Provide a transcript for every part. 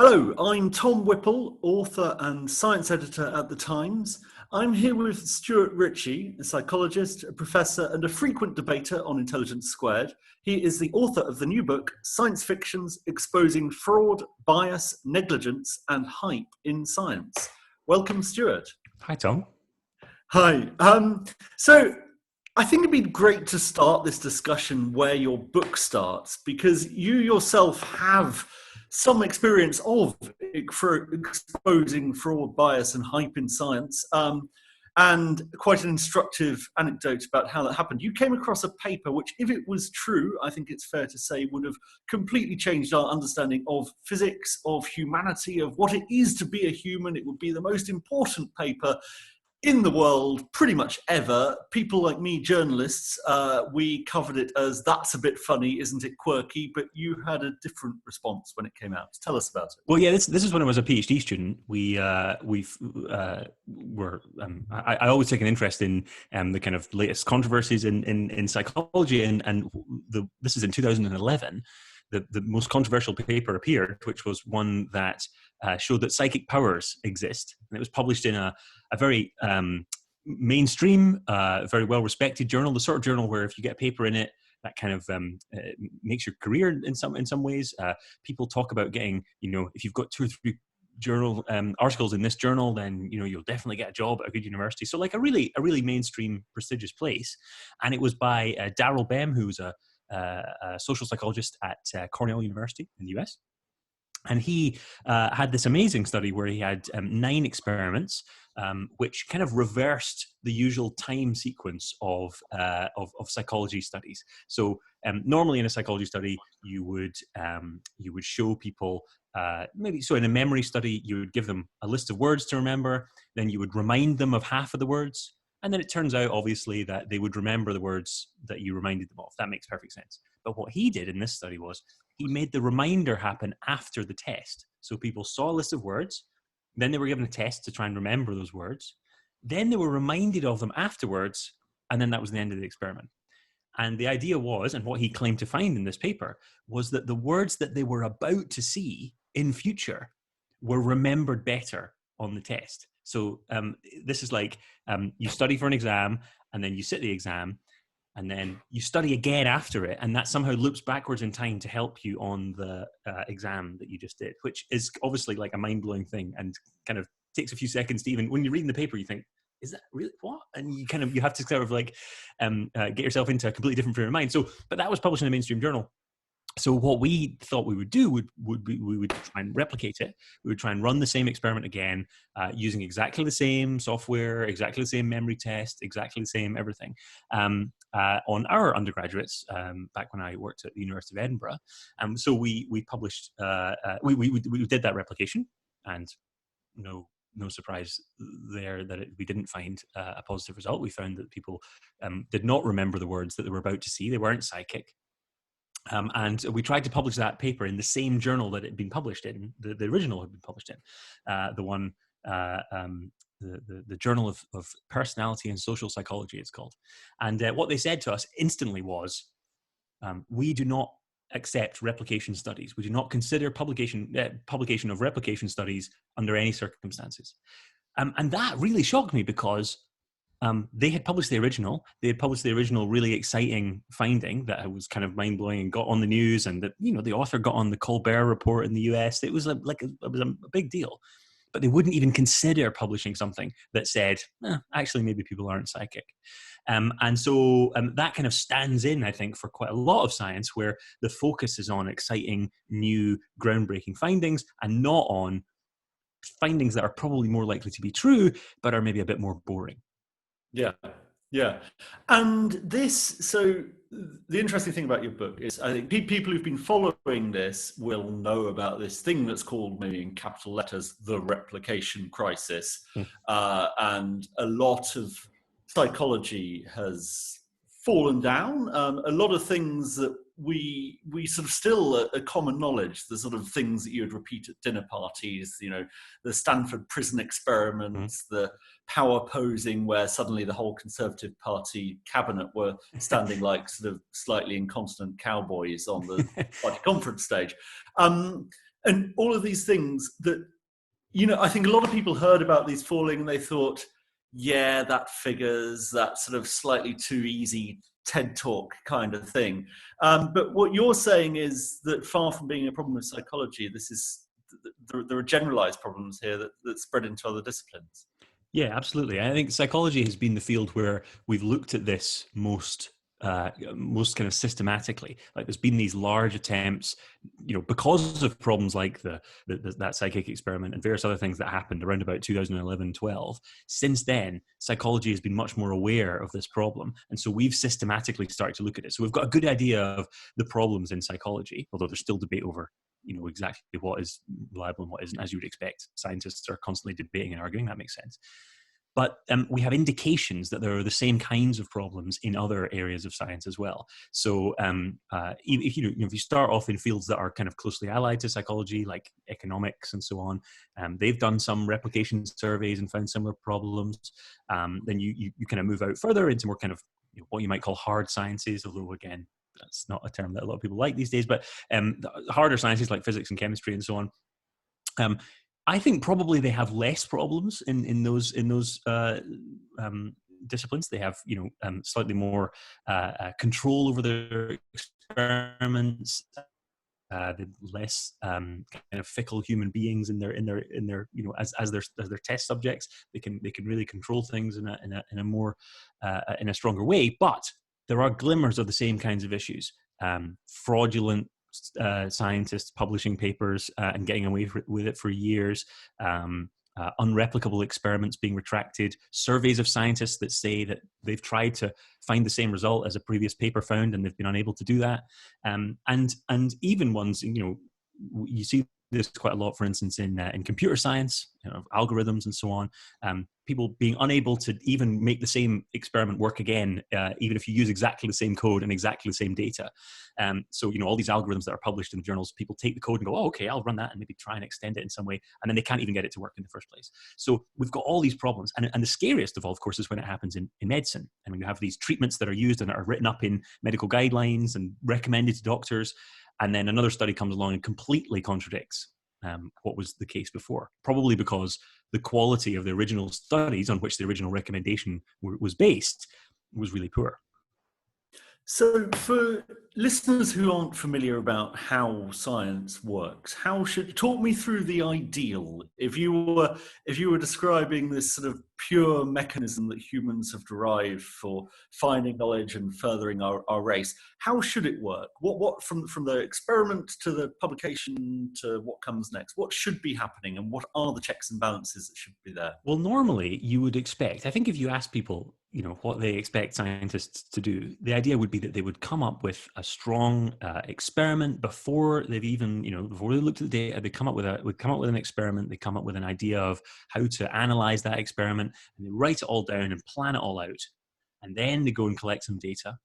Hello, I'm Tom Whipple, author and science editor at The Times. I'm here with Stuart Ritchie, a psychologist, a professor, and a frequent debater on Intelligence Squared. He is the author of the new book, Science Fictions Exposing Fraud, Bias, Negligence, and Hype in Science. Welcome, Stuart. Hi, Tom. Hi. So I think it'd be great to start this discussion where your book starts, because you yourself have some experience of exposing fraud, bias, and hype in science, and quite an instructive anecdote about how that happened. You came across a paper which, if it was true, I think it's fair to say, would have completely changed our understanding of physics, of humanity, of what it is to be a human. It would be the most important paper in the world pretty much ever. People like me, journalists, we covered it as, that's a bit funny, isn't it quirky? But you had a different response when it came out. Tell us about it. Well, yeah, this is when I was a PhD student. I always take an interest in the kind of latest controversies in psychology, and this is in 2011. The most controversial paper appeared, which was one that showed that psychic powers exist. And it was published in a very mainstream, very well-respected journal, the sort of journal where if you get a paper in it, that kind of makes your career in some ways. People talk about getting, if you've got 2 or 3 journal articles in this journal, then you'll definitely get a job at a good university. So like a really mainstream, prestigious place. And it was by Darrell Bem, who was a social psychologist at Cornell University in the US. And he had this amazing study where he had 9 experiments, which kind of reversed the usual time sequence of psychology studies. So normally in a psychology study, you would show people so in a memory study, you would give them a list of words to remember, then you would remind them of half of the words. And then it turns out, obviously, that they would remember the words that you reminded them of. That makes perfect sense. But what he did in this study was he made the reminder happen after the test. So people saw a list of words, then they were given a test to try and remember those words. Then they were reminded of them afterwards, and then that was the end of the experiment. And the idea was, and what he claimed to find in this paper, was that the words that they were about to see in future were remembered better on the test. So this is like you study for an exam, and then you sit the exam, and then you study again after it, and that somehow loops backwards in time to help you on the exam that you just did, which is obviously like a mind-blowing thing and kind of takes a few seconds to even, when you're reading the paper, you think, is that really what? And you have to sort of like get yourself into a completely different frame of mind. So, but that was published in a mainstream journal. So what we thought we would do would be we would try and replicate it. We would try and run the same experiment again, using exactly the same software, exactly the same memory test, exactly the same everything on our undergraduates back when I worked at the University of Edinburgh. So we published, we did that replication, and no surprise there that we didn't find a positive result. We found that people did not remember the words that they were about to see. They weren't psychic. And we tried to publish that paper in the same journal that it had been published in, the original had been published in, the Journal of Personality and Social Psychology, it's called. And what they said to us instantly was, we do not accept replication studies. We do not consider publication of replication studies under any circumstances. And that really shocked me, because they had published the original. They had published the original really exciting finding that was kind of mind-blowing and got on the news, and that, the author got on the Colbert Report in the US. It was a big deal. But they wouldn't even consider publishing something that said, actually, maybe people aren't psychic. And so that kind of stands in, I think, for quite a lot of science, where the focus is on exciting, new, groundbreaking findings, and not on findings that are probably more likely to be true, but are maybe a bit more boring. Yeah. And so the interesting thing about your book is, I think people who've been following this will know about this thing that's called, maybe in capital letters, the replication crisis. And a lot of psychology has fallen down. A lot of things that we sort of still a common knowledge, the sort of things that you would repeat at dinner parties, the Stanford prison experiments, the power posing where suddenly the whole Conservative Party cabinet were standing like sort of slightly inconstant cowboys on the party conference stage. And all of these things that, I think a lot of people heard about these falling and they thought, yeah, that figures, that sort of slightly too easy TED talk kind of thing. But what you're saying is that far from being a problem with psychology, there are generalized problems here that spread into other disciplines. Yeah, absolutely. I think psychology has been the field where we've looked at this most kind of systematically. Like there's been these large attempts, because of problems like that psychic experiment and various other things that happened around about 2011-12. Since then, psychology has been much more aware of this problem, and so we've systematically started to look at it. So we've got a good idea of the problems in psychology, although there's still debate over exactly what is reliable and what isn't. As you would expect, scientists are constantly debating and arguing. That makes sense. But we have indications that there are the same kinds of problems in other areas of science as well. So if you start off in fields that are kind of closely allied to psychology, like economics and so on, they've done some replication surveys and found similar problems. Then you kind of move out further into more kind of what you might call hard sciences, although again, that's not a term that a lot of people like these days, but harder sciences like physics and chemistry and so on. I think probably they have less problems in those disciplines. They have slightly more control over their experiments. They're less kind of fickle human beings in their as their test subjects. They can really control things in a more in a stronger way. But there are glimmers of the same kinds of issues. Fraudulent scientists publishing papers and getting away with it for years, unreplicable experiments being retracted, surveys of scientists that say that they've tried to find the same result as a previous paper found and they've been unable to do that, and even ones, you see this quite a lot, for instance, in computer science, algorithms and so on. People being unable to even make the same experiment work again, even if you use exactly the same code and exactly the same data. So, all these algorithms that are published in the journals, people take the code and go, oh, okay, I'll run that and maybe try and extend it in some way. And then they can't even get it to work in the first place. So we've got all these problems. And the scariest of all, of course, is when it happens in medicine. And when you have these treatments that are used and are written up in medical guidelines and recommended to doctors, and then another study comes along and completely contradicts what was the case before, probably because the quality of the original studies on which the original recommendation was based was really poor. So for listeners who aren't familiar about how science works, talk me through the ideal. If you were describing this sort of pure mechanism that humans have derived for finding knowledge and furthering our race, how should it work? What from the experiment to the publication to what comes next? What should be happening, and what are the checks and balances that should be there? Well, normally you would expect, I think if you ask people, what they expect scientists to do, the idea would be that they would come up with a strong experiment before they've even, before they looked at the data. They come up with an experiment. They come up with an idea of how to analyze that experiment, and they write it all down and plan it all out. And then they go and collect some data.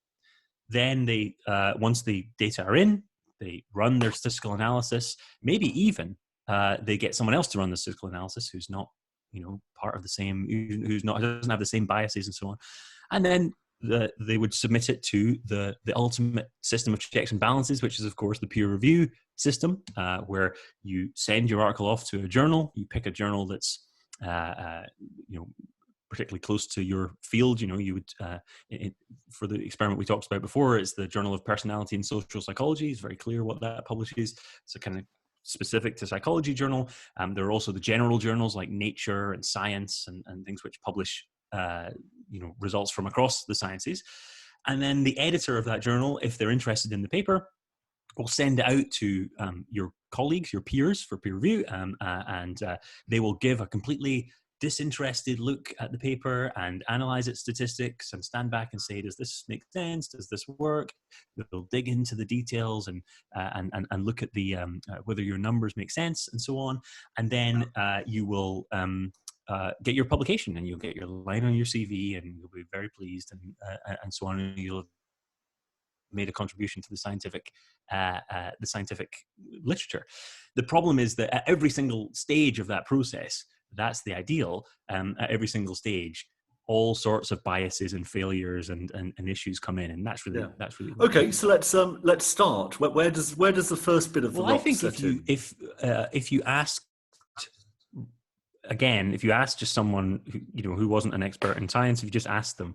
Then they, once the data are in, they run their statistical analysis. Maybe even they get someone else to run the statistical analysis who's not part of the same, who doesn't have the same biases and so on. And then they would submit it to the ultimate system of checks and balances, which is, of course, the peer review system, where you send your article off to a journal. You pick a journal that's, particularly close to your field. You would, for the experiment we talked about before, it's the Journal of Personality and Social Psychology. It's very clear what that publishes. It's a kind of specific to psychology journal. There are also the general journals like Nature and Science and things which publish results from across the sciences. And then the editor of that journal, if they're interested in the paper, will send it out to your colleagues, your peers, for peer review, and they will give a completely disinterested look at the paper and analyze its statistics and stand back and say, does this make sense? Does this work? They'll dig into the details and look at the whether your numbers make sense and so on. And then you will get your publication, and you'll get your line on your CV, and you'll be very pleased and so on. And you'll have made a contribution to the scientific literature. The problem is that at every single stage of that process, that's the ideal. At every single stage, all sorts of biases and failures and issues come in, and that's really Okay. So let's start. Where does the first bit of the well. I rock think set in? if you ask again, if you ask just someone who wasn't an expert in science, if you just ask them,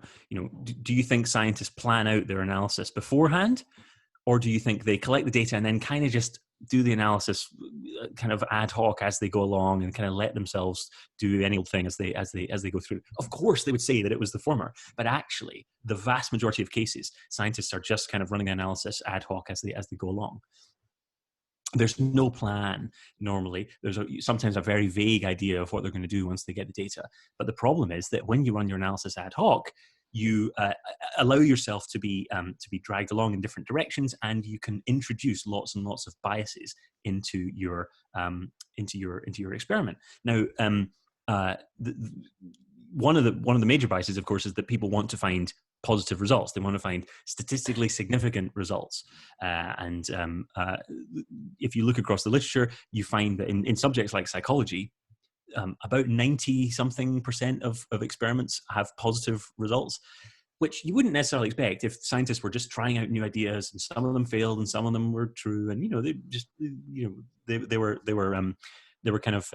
do you think scientists plan out their analysis beforehand, or do you think they collect the data and then kind of just do the analysis kind of ad hoc as they go along and kind of let themselves do any old thing as they go through? Of course, they would say that it was the former, but actually, the vast majority of cases, scientists are just kind of running analysis ad hoc as they go along. There's no plan normally. There's sometimes a very vague idea of what they're going to do once they get the data. But the problem is that when you run your analysis ad hoc, you allow yourself to be dragged along in different directions, and you can introduce lots and lots of biases into your experiment. Now, one of the major biases, of course, is that people want to find positive results. They want to find statistically significant results. If you look across the literature, you find that in subjects like psychology, about 90-something% of experiments have positive results, which you wouldn't necessarily expect if scientists were just trying out new ideas, and some of them failed and some of them were true. And, they were kind of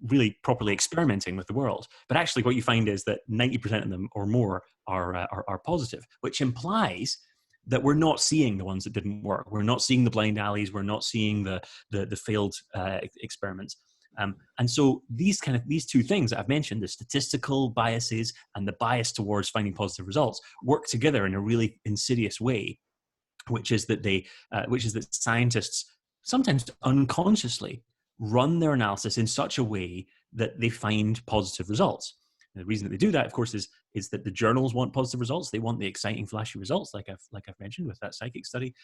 really properly experimenting with the world. But actually what you find is that 90% of them or more are positive, which implies that we're not seeing the ones that didn't work. We're not seeing the blind alleys. We're not seeing the failed experiments. And so these two things that I've mentioned, the statistical biases and the bias towards finding positive results, work together in a really insidious way, which is that scientists sometimes unconsciously run their analysis in such a way that they find positive results. And the reason that they do that, of course, is that the journals want positive results. They want the exciting, flashy results, like I've mentioned with that psychic study.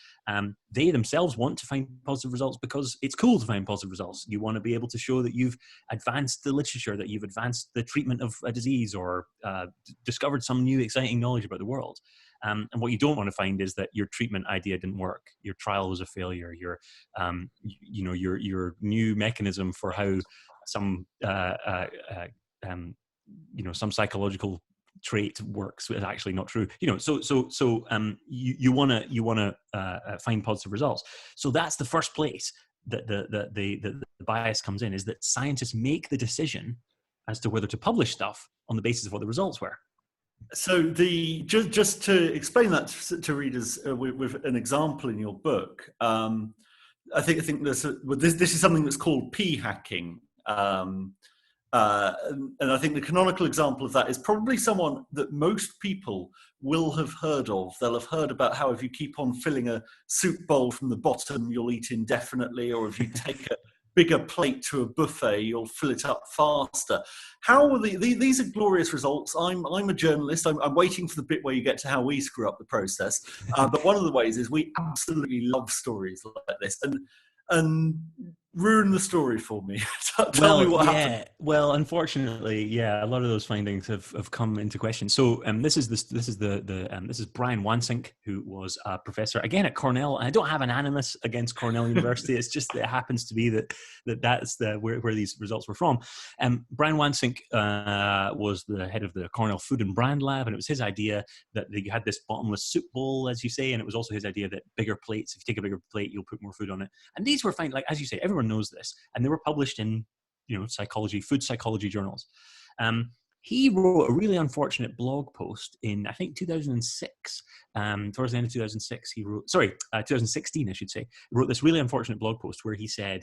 They themselves want to find positive results because it's cool to find positive results. You want to be able to show that you've advanced the literature, that you've advanced the treatment of a disease, or discovered some new exciting knowledge about the world. And what you don't want to find is that your treatment idea didn't work, your trial was a failure, your new mechanism for how some some psychological trait works is actually not true. You want to find positive results. So that's the first place that the bias comes in, is that scientists make the decision as to whether to publish stuff on the basis of what the results were. So just to explain that to readers with an example in your book, I think this is something that's called p-hacking. And I think the canonical example of that is probably someone that most people will have heard of. They'll have heard about how if you keep on filling a soup bowl from the bottom, you'll eat indefinitely, or if you take a bigger plate to a buffet, you'll fill it up faster. How are these are glorious results. I'm a journalist. I'm waiting for the bit where you get to how we screw up the process. But one of the ways is we absolutely love stories like this. And ruin the story for me. Tell me what happened. Well, unfortunately, a lot of those findings have come into question. So this is Brian Wansink, who was a professor again at Cornell. And I don't have an animus against Cornell University. It's just that it happens to be that's where these results were from. Brian Wansink was the head of the Cornell Food and Brand Lab, and it was his idea that you had this bottomless soup bowl, as you say, and it was also his idea that bigger plates, if you take a bigger plate, you'll put more food on it. And these were like, as you say, everyone knows this, and they were published in psychology, food psychology journals. He wrote a really unfortunate blog post in, I think, 2006. Towards the end of 2006, 2016, I should say. He wrote this really unfortunate blog post where he said,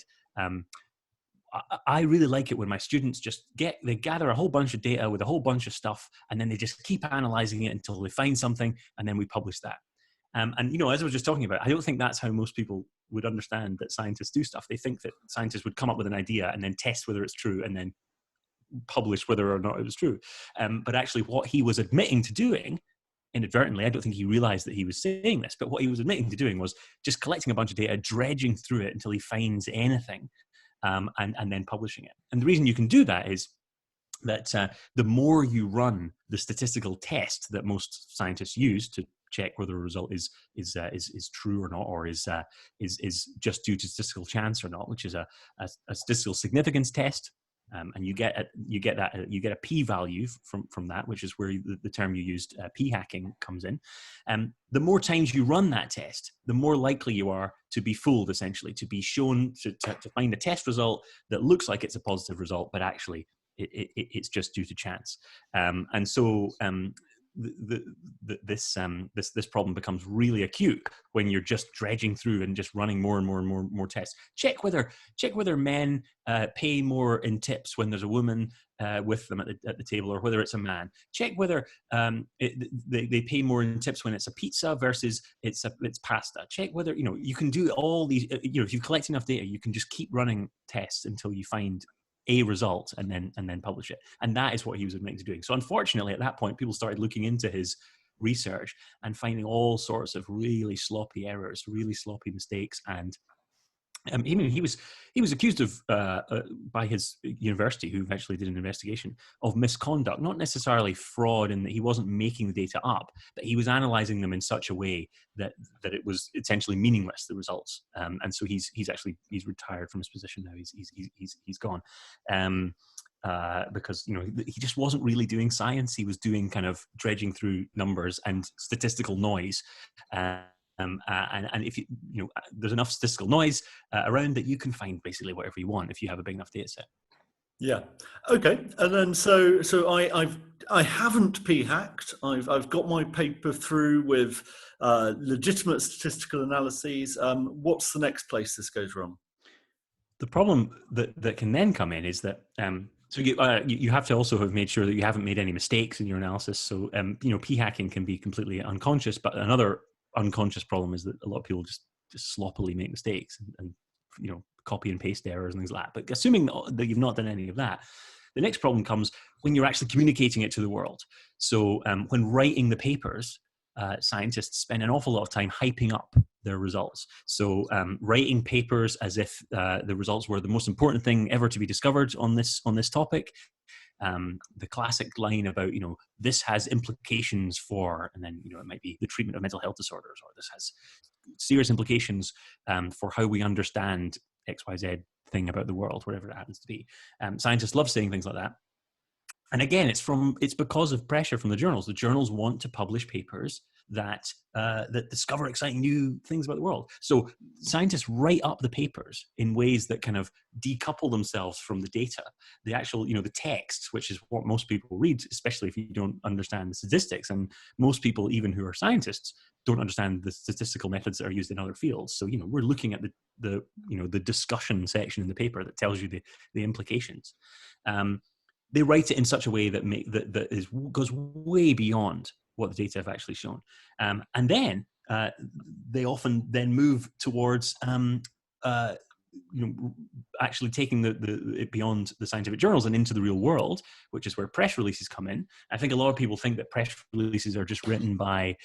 I really like it when my students they gather a whole bunch of data with a whole bunch of stuff, and then they just keep analyzing it until they find something, and then we publish that. And as I was just talking about, I don't think that's how most people would understand that scientists do stuff. They think that scientists would come up with an idea and then test whether it's true and then publish whether or not it was true. But actually what he was admitting to doing, inadvertently, I don't think he realized that he was saying this, but what he was admitting to doing was just collecting a bunch of data, dredging through it until he finds anything, and then publishing it. And the reason you can do that is that the more you run the statistical test that most scientists use to check whether a result is true or not, or is just due to statistical chance or not, which is a statistical significance test. And you get a p-value from that, which is where the term you used, p-hacking, comes in. The more times you run that test, the more likely you are to be fooled, essentially, to be shown to find a test result that looks like it's a positive result, but actually it's just due to chance. And so this problem becomes really acute when you're just dredging through and just running more and more tests. Check whether men pay more in tips when there's a woman with them at the table, or whether it's a man. Check whether they pay more in tips when it's a pizza versus it's pasta. Check whether, you can do all these. If you collect enough data, you can just keep running tests until you find a result and then publish it. And that is what he was admitting to doing. So unfortunately, at that point, people started looking into his research and finding all sorts of really sloppy errors, really sloppy mistakes. And he was accused of by his university, who eventually did an investigation, of misconduct, not necessarily fraud in that he wasn't making the data up, but he was analyzing them in such a way that it was essentially meaningless, the results. And so he's retired from his position now. He's gone. Because he just wasn't really doing science. He was doing kind of dredging through numbers and statistical noise. And if there's enough statistical noise around that you can find basically whatever you want if you have a big enough data set. Yeah. Okay. And then so I haven't p-hacked. I've got my paper through with legitimate statistical analyses. What's the next place this goes wrong? The problem that can then come in is that so you have to also have made sure that you haven't made any mistakes in your analysis. So p-hacking can be completely unconscious, but another unconscious problem is that a lot of people just sloppily make mistakes and copy and paste errors and things like that. But assuming that you've not done any of that, the next problem comes when you're actually communicating it to the world. So when writing the papers, scientists spend an awful lot of time hyping up their results. So writing papers as if the results were the most important thing ever to be discovered on this topic. The classic line about, this has implications for, and then, it might be the treatment of mental health disorders, or this has serious implications for how we understand XYZ thing about the world, whatever it happens to be. Scientists love saying things like that. And again, it's because of pressure from the journals. The journals want to publish papers that discover exciting new things about the world. So scientists write up the papers in ways that kind of decouple themselves from the data. The actual, the text, which is what most people read, especially if you don't understand the statistics. And most people, even who are scientists, don't understand the statistical methods that are used in other fields. So, we're looking at the discussion section in the paper that tells you the implications. They write it in such a way that goes way beyond what the data have actually shown, and then they often then move towards actually taking it beyond the scientific journals and into the real world, which is where press releases come in. I think a lot of people think that press releases are just written by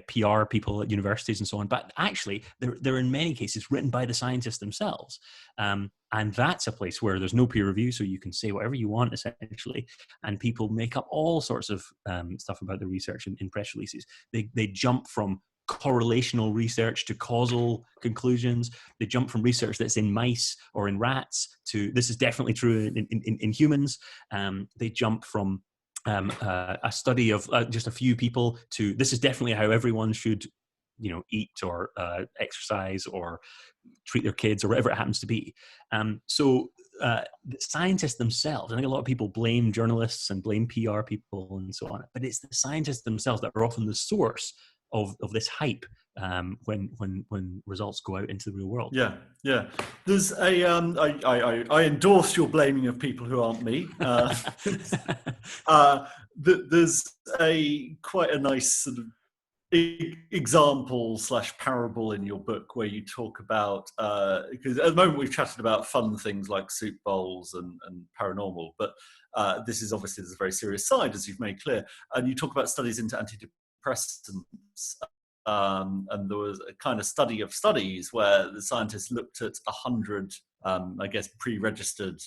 PR people at universities and so on, but actually they're in many cases written by the scientists themselves, and that's a place where there's no peer review, so you can say whatever you want essentially, and people make up all sorts of stuff about the research in press releases. They jump from correlational research to causal conclusions. They jump from research that's in mice or in rats to this is definitely true in humans. They jump from a study of just a few people to this is definitely how everyone should eat or exercise or treat their kids or whatever it happens to be. So the scientists themselves, I think a lot of people blame journalists and blame PR people and so on, but it's the scientists themselves that are often the source of this hype when results go out into the real world. Yeah. There's a I endorse your blaming of people who aren't me. There's quite a nice sort of example / parable in your book where you talk about because at the moment we've chatted about fun things like soup bowls and paranormal, but this is obviously there's a very serious side, as you've made clear, and you talk about studies into antidepressants. And there was a kind of study of studies where the scientists looked at 100, I guess, pre-registered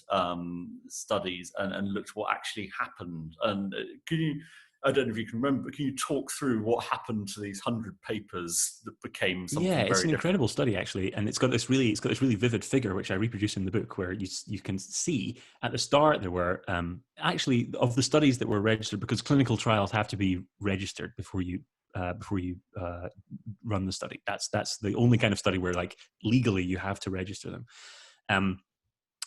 studies and looked what actually happened. And can you, I don't know if you can remember, but can you talk through what happened to these 100 papers that became something Yeah, very it's an different? incredible study actually, and it's got this really vivid figure which I reproduce in the book, where you can see at the start there were actually, of the studies that were registered, because clinical trials have to be registered before you run the study. That's the only kind of study where, like, legally you have to register them. Um,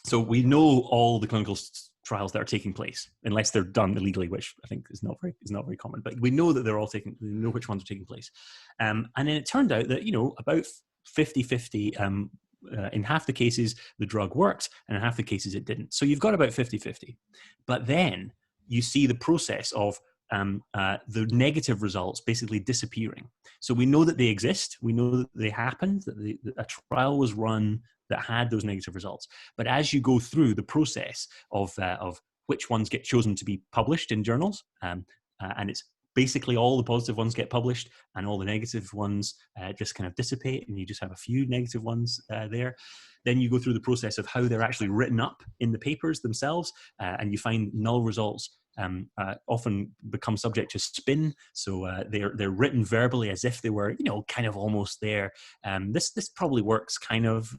so we know all the clinical trials that are taking place, unless they're done illegally, which I think is not very common. But we know that they're all taking. We know which ones are taking place, and then it turned out that, about 50-50. In half the cases, the drug worked, and in half the cases, it didn't. So you've got about 50-50. But then you see the process of the negative results basically disappearing. So we know that they exist. We know that they happened, that a trial was run that had those negative results. But as you go through the process of which ones get chosen to be published in journals, and it's basically all the positive ones get published and all the negative ones just kind of dissipate, and you just have a few negative ones there. Then you go through the process of how they're actually written up in the papers themselves, and you find null results often become subject to spin. So they're written verbally as if they were, kind of almost there. This probably works kind of.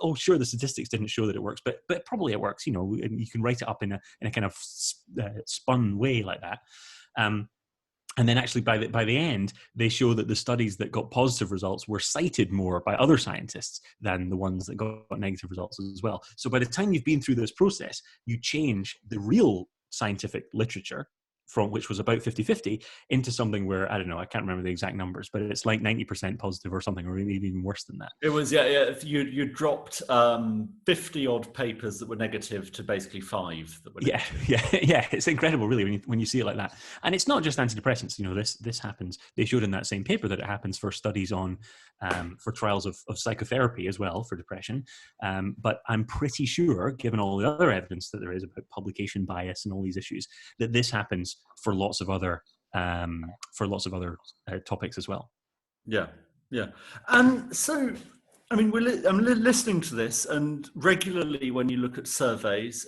Oh, sure, the statistics didn't show that it works, but probably it works. And you can write it up in a kind of spun way like that. And then actually by the end, they show that the studies that got positive results were cited more by other scientists than the ones that got negative results as well. So by the time you've been through this process, you change the real scientific literature, from which was about 50-50, into something where, I don't know, I can't remember the exact numbers, but it's like 90% positive or something, or maybe even worse than that. It was, yeah. You dropped 50 odd papers that were negative to basically 5 that were negative. Yeah. It's incredible, really, when you see it like that. And it's not just antidepressants. This happens. They showed in that same paper that it happens for studies on for trials of psychotherapy as well for depression. But I'm pretty sure, given all the other evidence that there is about publication bias and all these issues, that this happens for lots of other topics as well. Yeah. And so, I mean, I'm listening to this, and regularly when you look at surveys,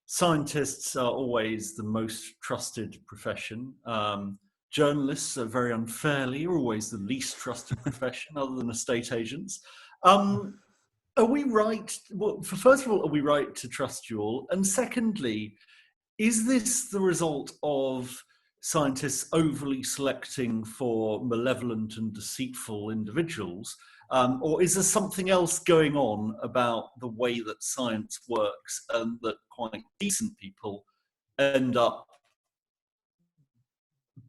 scientists are always the most trusted profession. Journalists are very unfairly are always the least trusted profession, other than estate agents. Are we right? Well, first of all, are we right to trust you all? And secondly, is this the result of scientists overly selecting for malevolent and deceitful individuals? Or is there something else going on about the way that science works, and that quite decent people end up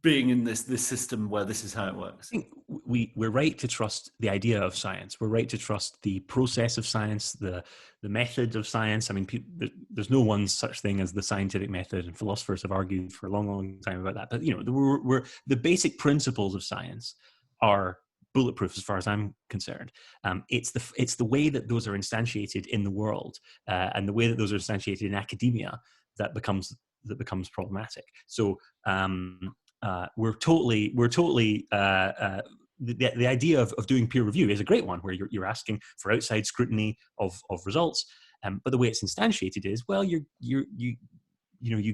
being in this system where this is how it works? I think we're right to trust the idea of science. We're right to trust the process of science, the method of science. I mean, there's no one such thing as the scientific method, and philosophers have argued for a long time about that. But the basic principles of science are bulletproof as far as I'm concerned. It's the way that those are instantiated in the world, and the way that those are instantiated in academia that becomes problematic. So we're totally the idea of doing peer review is a great one, where you're asking for outside scrutiny of results, but the way it's instantiated is, well, you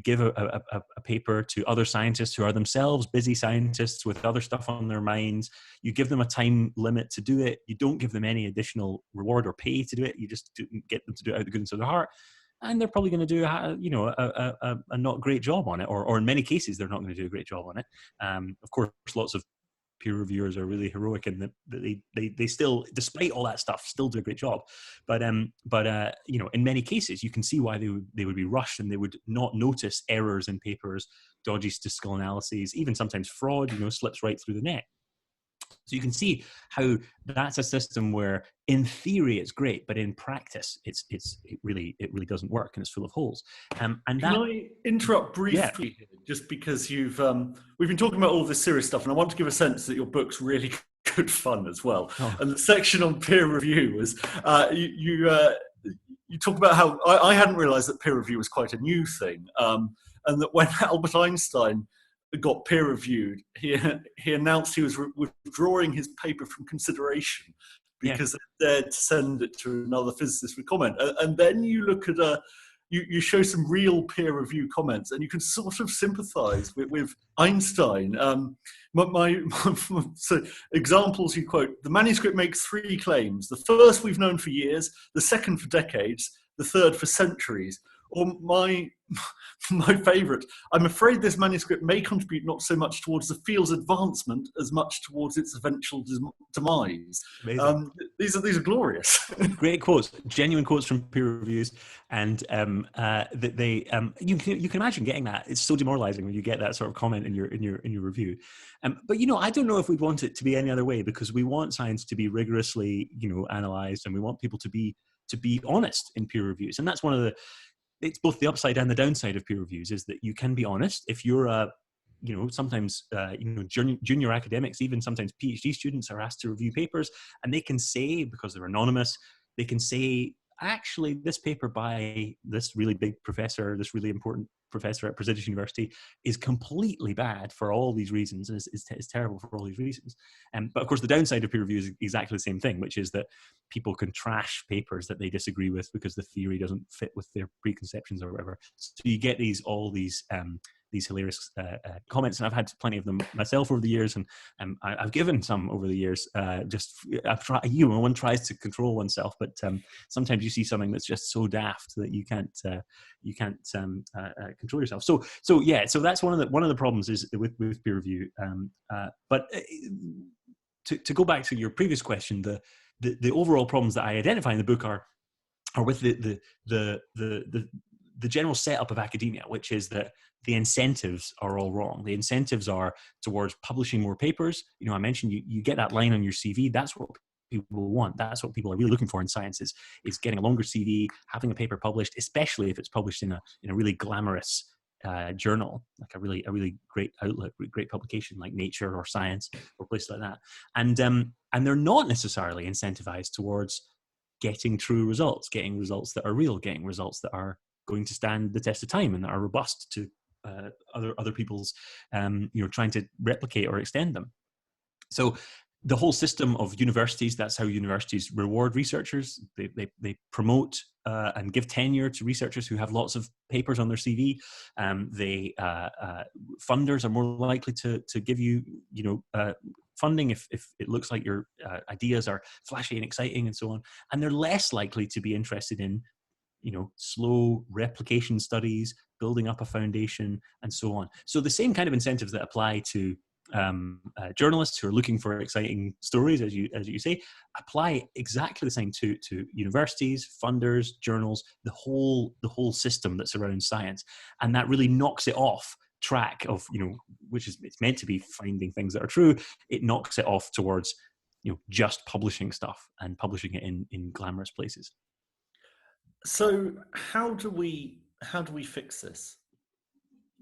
give a paper to other scientists who are themselves busy scientists with other stuff on their minds. You give them a time limit to do it. You don't give them any additional reward or pay to do it. You just get them to do it out of the goodness of their heart. And they're probably going to do a not great job on it, or in many cases they're not going to do a great job on it. Of course, lots of peer reviewers are really heroic in that they still, despite all that stuff, still do a great job. But in many cases you can see why they would be rushed, and they would not notice errors in papers, dodgy statistical analyses, even sometimes fraud, slips right through the net. So you can see how that's a system where, in theory, it's great, but in practice, it really doesn't work, and it's full of holes. Can I interrupt briefly here, just because we've been talking about all this serious stuff, and I want to give a sense that your book's really good fun as well. Oh. And the section on peer review was you talk about how I hadn't realised that peer review was quite a new thing, and that when Albert Einstein got peer reviewed, he announced he was withdrawing his paper from consideration because they dared to send it to another physicist with comment. And then you look at you show some real peer review comments, and you can sort of sympathize with Einstein. So examples you quote: the manuscript makes 3 claims. The first we've known for years, the second for decades, the third for centuries. Or my favorite, I'm afraid this manuscript may contribute not so much towards the field's advancement as much towards its eventual demise. These are glorious. Great quotes, genuine quotes from peer reviews, and you can imagine getting that. It's so demoralizing when you get that sort of comment in your review. But I don't know if we'd want it to be any other way, because we want science to be rigorously analyzed, and we want people to be honest in peer reviews. And that's it's both the upside and the downside of peer reviews, is that you can be honest. If you're sometimes junior academics, even sometimes PhD students, are asked to review papers, and they can say, because they're anonymous, they can say, actually, this paper by this really big professor, this really important professor at prestigious university, is completely bad for all these reasons, and is terrible for all these reasons. But of course, the downside of peer review is exactly the same thing, which is that people can trash papers that they disagree with because the theory doesn't fit with their preconceptions or whatever. So you get all these hilarious comments, and I've had plenty of them myself over the years, and I've given some over the years. I've tried. One tries to control oneself, but sometimes you see something that's just so daft that you can't control yourself. So that's one of the problems is with peer review. But to go back to your previous question, the overall problems that I identify in the book are with the general setup of academia, which is that the incentives are all wrong. The incentives are towards publishing more papers. I mentioned you get that line on your CV. That's what people want. That's what people are really looking for in science, is getting a longer CV, having a paper published, especially if it's published in a really glamorous journal, like a really great outlet, great publication like Nature or Science or places like that. And they're not necessarily incentivized towards getting true results, getting results that are real, getting results that are going to stand the test of time and that are robust to other people's trying to replicate or extend them. So the whole system of universities, that's how universities reward researchers. They promote and give tenure to researchers who have lots of papers on their CV. Funders are more likely to give you funding if it looks like your ideas are flashy and exciting and so on. And they're less likely to be interested in slow replication studies, building up a foundation, and so on. So the same kind of incentives that apply to journalists who are looking for exciting stories, as you say, apply exactly the same to universities, funders, journals, the whole system that surrounds science, and that really knocks it off track of which is it's meant to be finding things that are true. It knocks it off towards just publishing stuff and publishing it in glamorous places. So how do we fix this?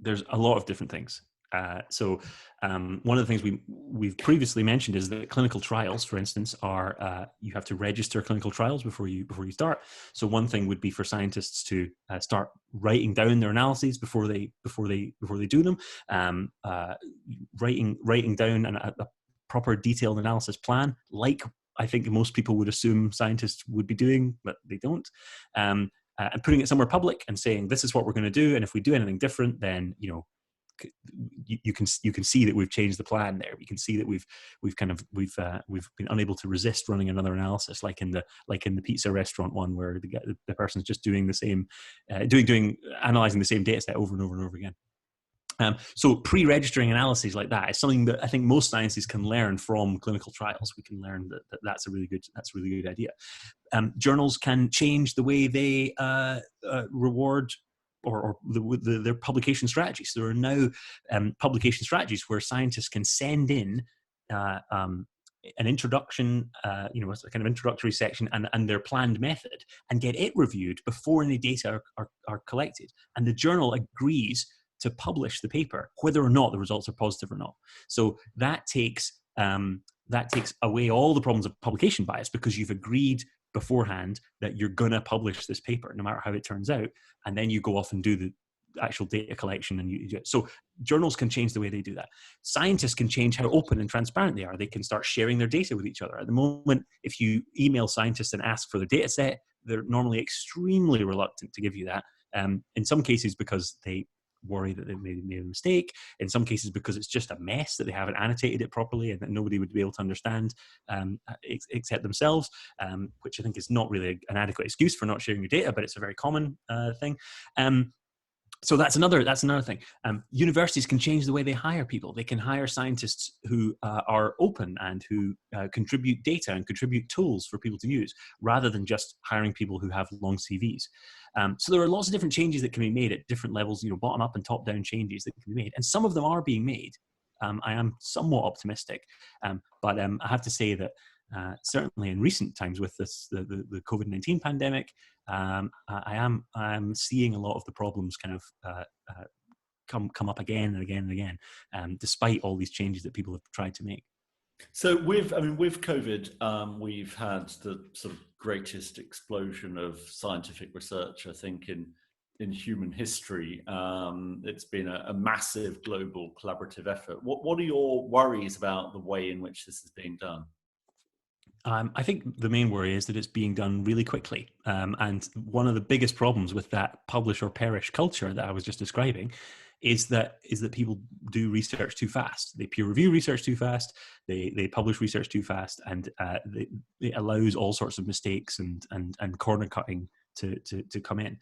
There's a lot of different things. One of the things we've previously mentioned is that clinical trials, for instance, are you have to register clinical trials before you start. So one thing would be for scientists to start writing down their analyses before they do them, writing down a proper detailed analysis plan, like I think most people would assume scientists would be doing, but they don't. And putting it somewhere public and saying, this is what we're going to do, and if we do anything different, then you can see that we've changed the plan there. You can see that we've been unable to resist running another analysis, like in the pizza restaurant one, where the person's just doing the same, analyzing the same data set over and over and over again. So pre-registering analyses like that is something that I think most sciences can learn from clinical trials. We can learn that's a really good idea. Journals can change the way they reward or their publication strategies. So there are now publication strategies where scientists can send in an introduction, a kind of introductory section and their planned method, and get it reviewed before any data are collected. And the journal agrees to publish the paper, whether or not the results are positive or not. So that takes away all the problems of publication bias, because you've agreed beforehand that you're going to publish this paper, no matter how it turns out, and then you go off and do the actual data collection. So journals can change the way they do that. Scientists can change how open and transparent they are. They can start sharing their data with each other. At the moment, if you email scientists and ask for their data set, they're normally extremely reluctant to give you that. In some cases because they worry that they made a mistake, in some cases because it's just a mess that they haven't annotated it properly and that nobody would be able to understand except themselves, which I think is not really an adequate excuse for not sharing your data, but it's a very common thing. So that's another thing. Universities can change the way they hire people. They can hire scientists who are open and who contribute data and contribute tools for people to use, rather than just hiring people who have long CVs. So there are lots of different changes that can be made at different levels, bottom up and top down changes that can be made, and some of them are being made. I am somewhat optimistic, but I have to say that certainly in recent times with the COVID-19 pandemic, I am seeing a lot of the problems kind of come up again and again and again, despite all these changes that people have tried to make. So with COVID, we've had the sort of greatest explosion of scientific research, I think, in human history. It's been a massive global collaborative effort. What are your worries about the way in which this is being done? I think the main worry is that it's being done really quickly. And one of the biggest problems with that publish or perish culture that I was just describing is that people do research too fast. They peer review research too fast. They publish research too fast, and it allows all sorts of mistakes and corner cutting to come in.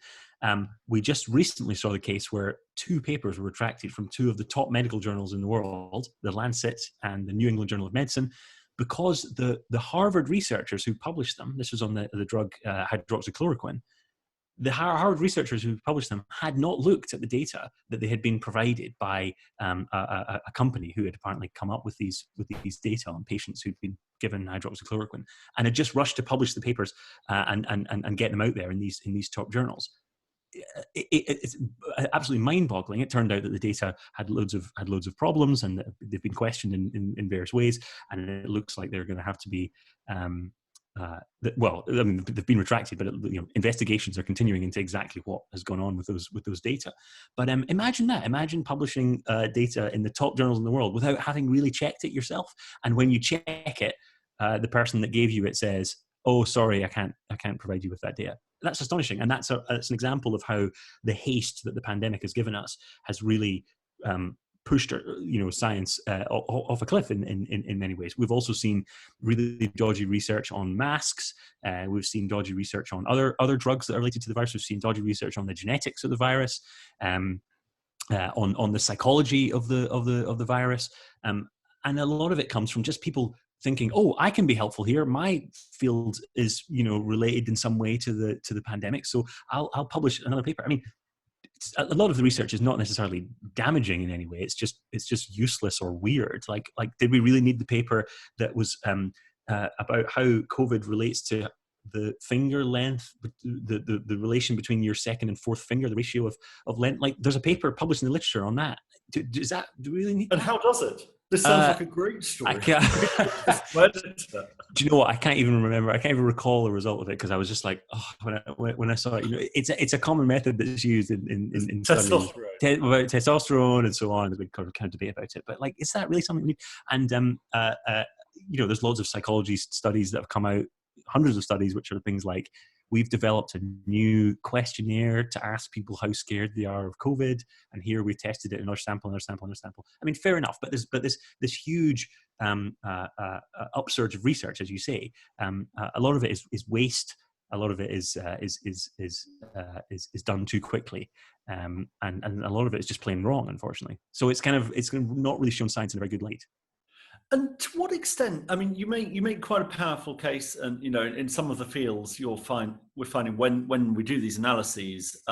We just recently saw the case where 2 papers were retracted from 2 of the top medical journals in the world, the Lancet and the New England Journal of Medicine, because the Harvard researchers who published them, this was on the drug hydroxychloroquine, the Harvard researchers who published them had not looked at the data that they had been provided by a company who had apparently come up with these data on patients who'd been given hydroxychloroquine, and had just rushed to publish the papers and get them out there in these top journals. It's absolutely mind-boggling. It turned out that the data had loads of problems, and they've been questioned in various ways, and it looks like they're going to have to be they've been retracted, but investigations are continuing into exactly what has gone on with those data. But imagine publishing data in the top journals in the world without having really checked it yourself, and when you check it, the person that gave you it says, "Oh, sorry, I can't provide you with that data." That's astonishing, and that's an example of how the haste that the pandemic has given us has really pushed science off a cliff in many ways. We've also seen really dodgy research on masks. We've seen dodgy research on other drugs that are related to the virus. We've seen dodgy research on the genetics of the virus, on the psychology of the virus, and a lot of it comes from just people thinking, "Oh, I can be helpful here. My field is, related in some way to the pandemic, so I'll publish another paper." I mean, a lot of the research is not necessarily damaging in any way. It's just useless or weird. Like, did we really need the paper that was about how COVID relates to the finger length, the relation between your second and fourth finger, the ratio of length? Like, there's a paper published in the literature on that. Do we really need that? And how does it? This sounds like a great story. Do you know what? I can't even remember. I can't even recall the result of it, because I was just like, when I saw it, it's a common method that's used in testosterone. About testosterone and so on. There's a big kind of debate about it, but is that really something we need? And there's loads of psychology studies that have come out, hundreds of studies, which are things like, we've developed a new questionnaire to ask people how scared they are of COVID, and here we tested it in our sample. I mean, fair enough, but this huge upsurge of research, as you say, a lot of it is waste. A lot of it is done too quickly, and a lot of it is just plain wrong, unfortunately. So it's not really shown science in a very good light. And to what extent? I mean, you make quite a powerful case, and in some of the fields, we're finding when we do these analyses,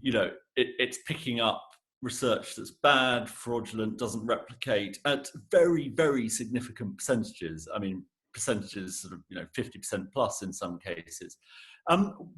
it's picking up research that's bad, fraudulent, doesn't replicate at very, very significant percentages. I mean, percentages sort of 50% plus in some cases.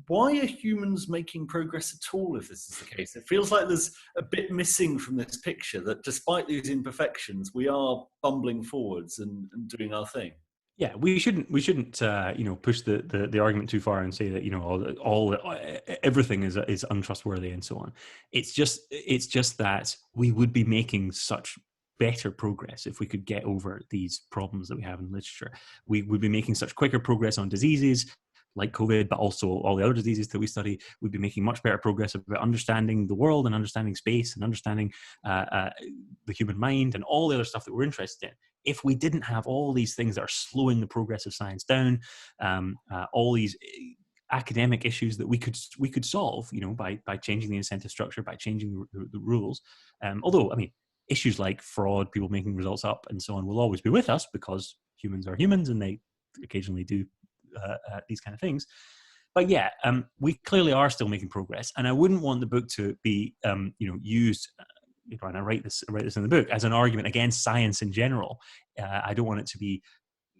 Why are humans making progress at all if this is the case? It feels like there's a bit missing from this picture, that despite these imperfections, we are bumbling forwards and doing our thing. Yeah, we shouldn't push the argument too far and say that everything is untrustworthy and so on. It's just that we would be making such better progress if we could get over these problems that we have in literature. We would be making such quicker progress on diseases. like COVID, but also all the other diseases that we study, we'd be making much better progress about understanding the world and understanding space and understanding the human mind and all the other stuff that we're interested in. If we didn't have all these things that are slowing the progress of science down, all these academic issues that we could solve, by changing the incentive structure, by changing the rules. Although, I mean, issues like fraud, people making results up, and so on, will always be with us because humans are humans and they occasionally do these kind of things. But yeah, we clearly are still making progress, and I wouldn't want the book to be, used. And I write this in the book as an argument against science in general. I don't want it to be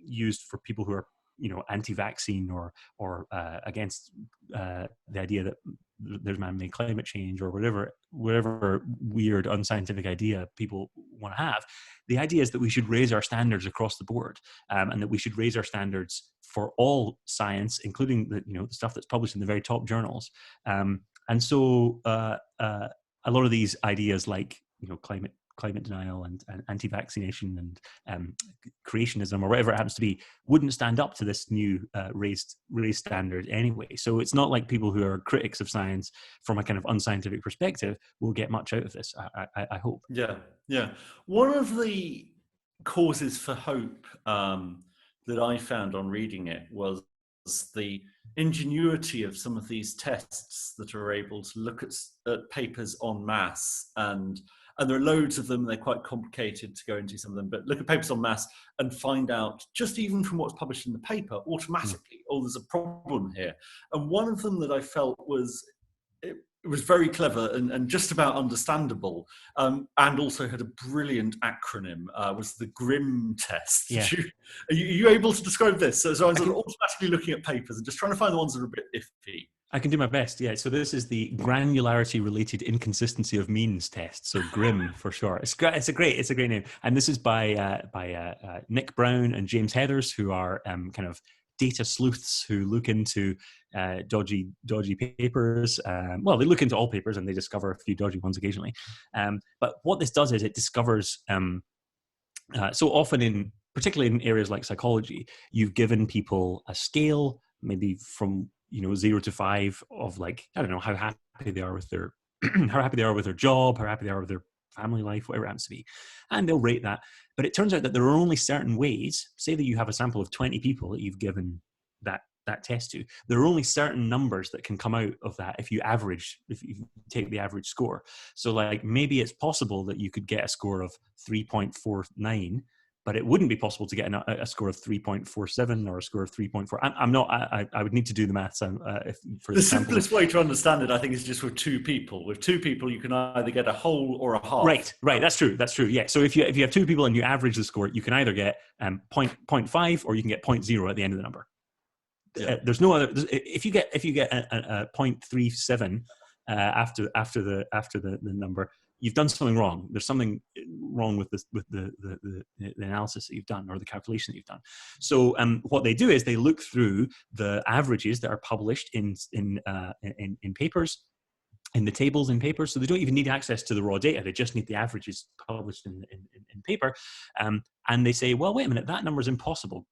used for people who are, anti-vaccine or against the idea that there's man-made climate change or whatever weird unscientific idea people want to have. The idea is that we should raise our standards across the board, and that we should raise our standards for all science, including the stuff that's published in the very top journals. And so a lot of these ideas like climate denial and anti-vaccination and creationism or whatever it happens to be wouldn't stand up to this new raised standard anyway. So it's not like people who are critics of science from a kind of unscientific perspective will get much out of this, I hope. Yeah. One of the causes for hope that I found on reading it was the ingenuity of some of these tests that are able to look at papers en masse, and there are loads of them. They're quite complicated to go into some of them, but look at papers en masse and find out, just even from what's published in the paper, automatically, there's a problem here. And one of them that I felt was, it was very clever and just about understandable, and also had a brilliant acronym, was the GRIM test. Yeah. Are you able to describe this? So I was automatically looking at papers and just trying to find the ones that are a bit iffy. I can do my best, yeah. So this is the granularity-related inconsistency of means test. So GRIM for short. It's a great name, and this is by Nick Brown and James Heathers, who are kind of data sleuths who look into dodgy papers. Well, they look into all papers and they discover a few dodgy ones occasionally. But what this does is it discovers so often particularly in areas like psychology, you've given people a scale, maybe from 0 to 5 of, like, I don't know, how happy they are with their how happy they are with their job, how happy they are with their family life, whatever it happens to be, and they'll rate that. But it turns out that there are only certain ways. Say that you have a sample of 20 people that you've given that test to. There are only certain numbers that can come out of that if you take the average score. So, like, maybe it's possible that you could get a score of 3.49. But it wouldn't be possible to get a score of 3.47 or a score of 3.4. I would need to do the maths. For the simplest way to understand it, I think, is just with two people. With two people, you can either get a whole or a half. Right. That's true. Yeah. So if you have two people and you average the score, you can either get 0.5 or you can get 0.0 at the end of the number. Yeah. There's no other. If you get a 0.37 after the number, you've done something wrong. There's something wrong with the analysis that you've done or the calculation that you've done. So what they do is they look through the averages that are published in papers, in the tables in papers. So they don't even need access to the raw data. They just need the averages published in paper. And they say, well, wait a minute, that number is impossible.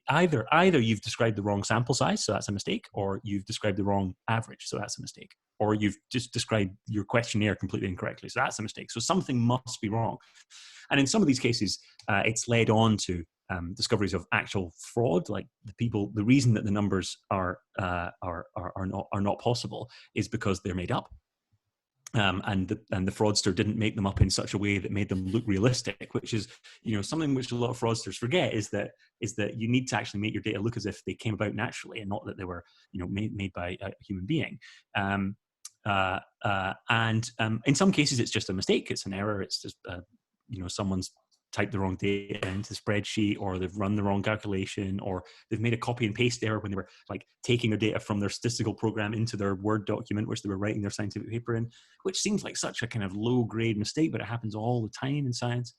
Either you've described the wrong sample size, so that's a mistake, or you've described the wrong average, so that's a mistake, or you've just described your questionnaire completely incorrectly, so that's a mistake. So something must be wrong. And in some of these cases, it's led on to discoveries of actual fraud. Like the reason that the numbers are not possible is because they're made up. And the fraudster didn't make them up in such a way that made them look realistic, which is, something which a lot of fraudsters forget is that you need to actually make your data look as if they came about naturally and not that they were, made by a human being. And in some cases, it's just a mistake. It's an error. It's just, someone's typed the wrong data into the spreadsheet, or they've run the wrong calculation, or they've made a copy and paste error when they were, like, taking their data from their statistical program into their Word document, which they were writing their scientific paper in, which seems like such a kind of low grade mistake, but it happens all the time in science.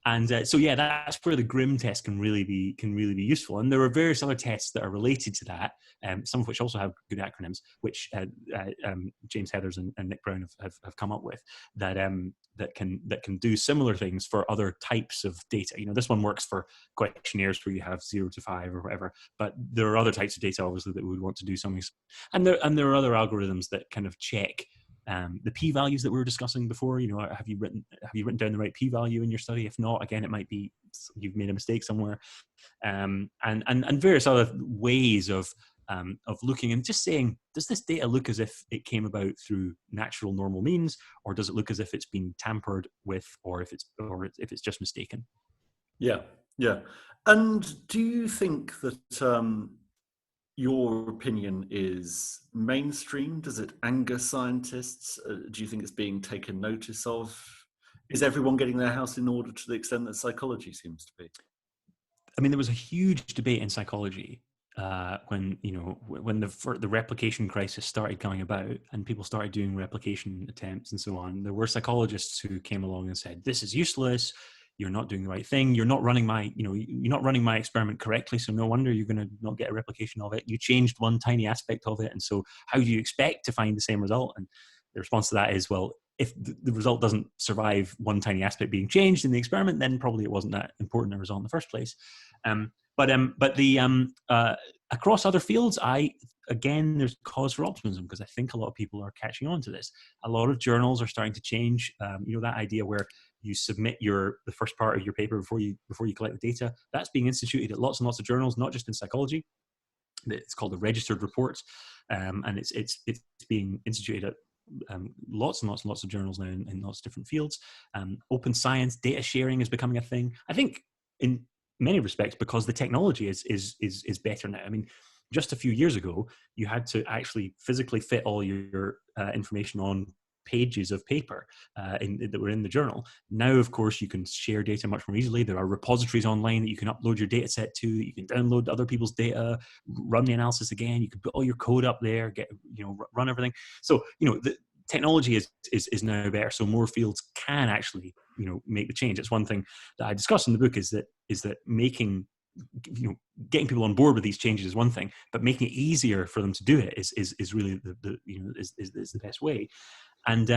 And so, yeah, that's where the Grimm test can really be useful. And there are various other tests that are related to that, some of which also have good acronyms, which James Heathers and Nick Brown have come up with that can do similar things for other types of data. This one works for questionnaires where you have 0 to 5 or whatever, but there are other types of data, obviously, that we would want to do something. And there are other algorithms that kind of check the p-values that we were discussing before. Have you written down the right p-value in your study? If not, again, it might be you've made a mistake somewhere, and various other ways of looking and just saying, does this data look as if it came about through natural normal means, or does it look as if it's been tampered with, or if it's just mistaken? Yeah. And do you think that your opinion is mainstream? Does it anger scientists? Do you think it's being taken notice of? Is everyone getting their house in order to the extent that psychology seems to be? I mean, there was a huge debate in psychology when the replication crisis started coming about, and people started doing replication attempts and so on. There were psychologists who came along and said, "This is useless. You're not doing the right thing. You're not running my experiment correctly. So no wonder you're going to not get a replication of it. You changed one tiny aspect of it, and so how do you expect to find the same result?" And the response to that is, well, if the result doesn't survive one tiny aspect being changed in the experiment, then probably it wasn't that important a result in the first place. Across other fields, there's cause for optimism, because I think a lot of people are catching on to this. A lot of journals are starting to change. That idea where you submit the first part of your paper before you collect the data, that's being instituted at lots and lots of journals, not just in psychology. It's called a registered report, and it's being instituted at lots and lots and lots of journals now in lots of different fields. Open science, data sharing is becoming a thing, I think, in many respects, because the technology is better now. I mean, just a few years ago, you had to actually physically fit all your information on pages of paper that were in the journal. Now, of course, you can share data much more easily. There are repositories online that you can upload your data set to. You can download other people's data, run the analysis again. You can put all your code up there, run everything. So, the technology is now better. So more fields can actually, make the change. It's one thing that I discuss in the book is that making, getting people on board with these changes is one thing, but making it easier for them to do it is really the best way. And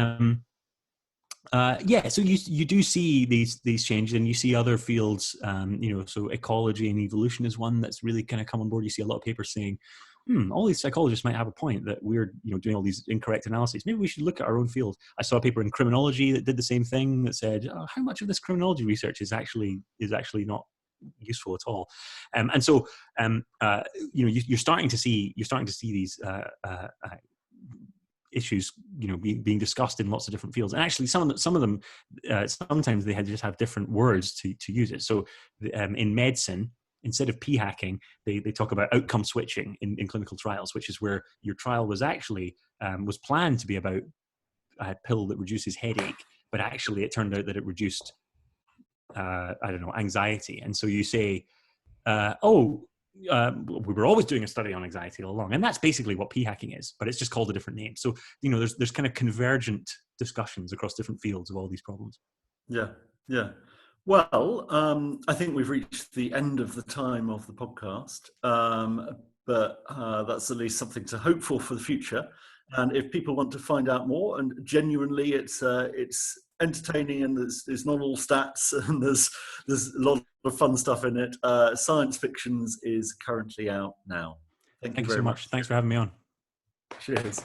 so you do see these changes, and you see other fields, so ecology and evolution is one that's really kind of come on board. You see a lot of papers saying, all these psychologists might have a point that we're doing all these incorrect analyses. Maybe we should look at our own field. I saw a paper in criminology that did the same thing, that said, how much of this criminology research is actually not useful at all. And so you're starting to see these issues being discussed in lots of different fields, and actually some of them sometimes they just have different words to use it. So in medicine, instead of p-hacking, they talk about outcome switching in clinical trials, which is where your trial was actually was planned to be about a pill that reduces headache, but actually it turned out that it reduced anxiety. And so you say, we were always doing a study on anxiety all along, and that's basically what p-hacking is, but it's just called a different name. So there's kind of convergent discussions across different fields of all these problems. Yeah. Well, I think we've reached the end of the time of the podcast, but that's at least something to hope for the future. And if people want to find out more, and genuinely it's entertaining, and it's not all stats, and there's a lot of fun stuff in it. Science Fictions is currently out now. Thank you very so much. Thanks for having me on. Cheers.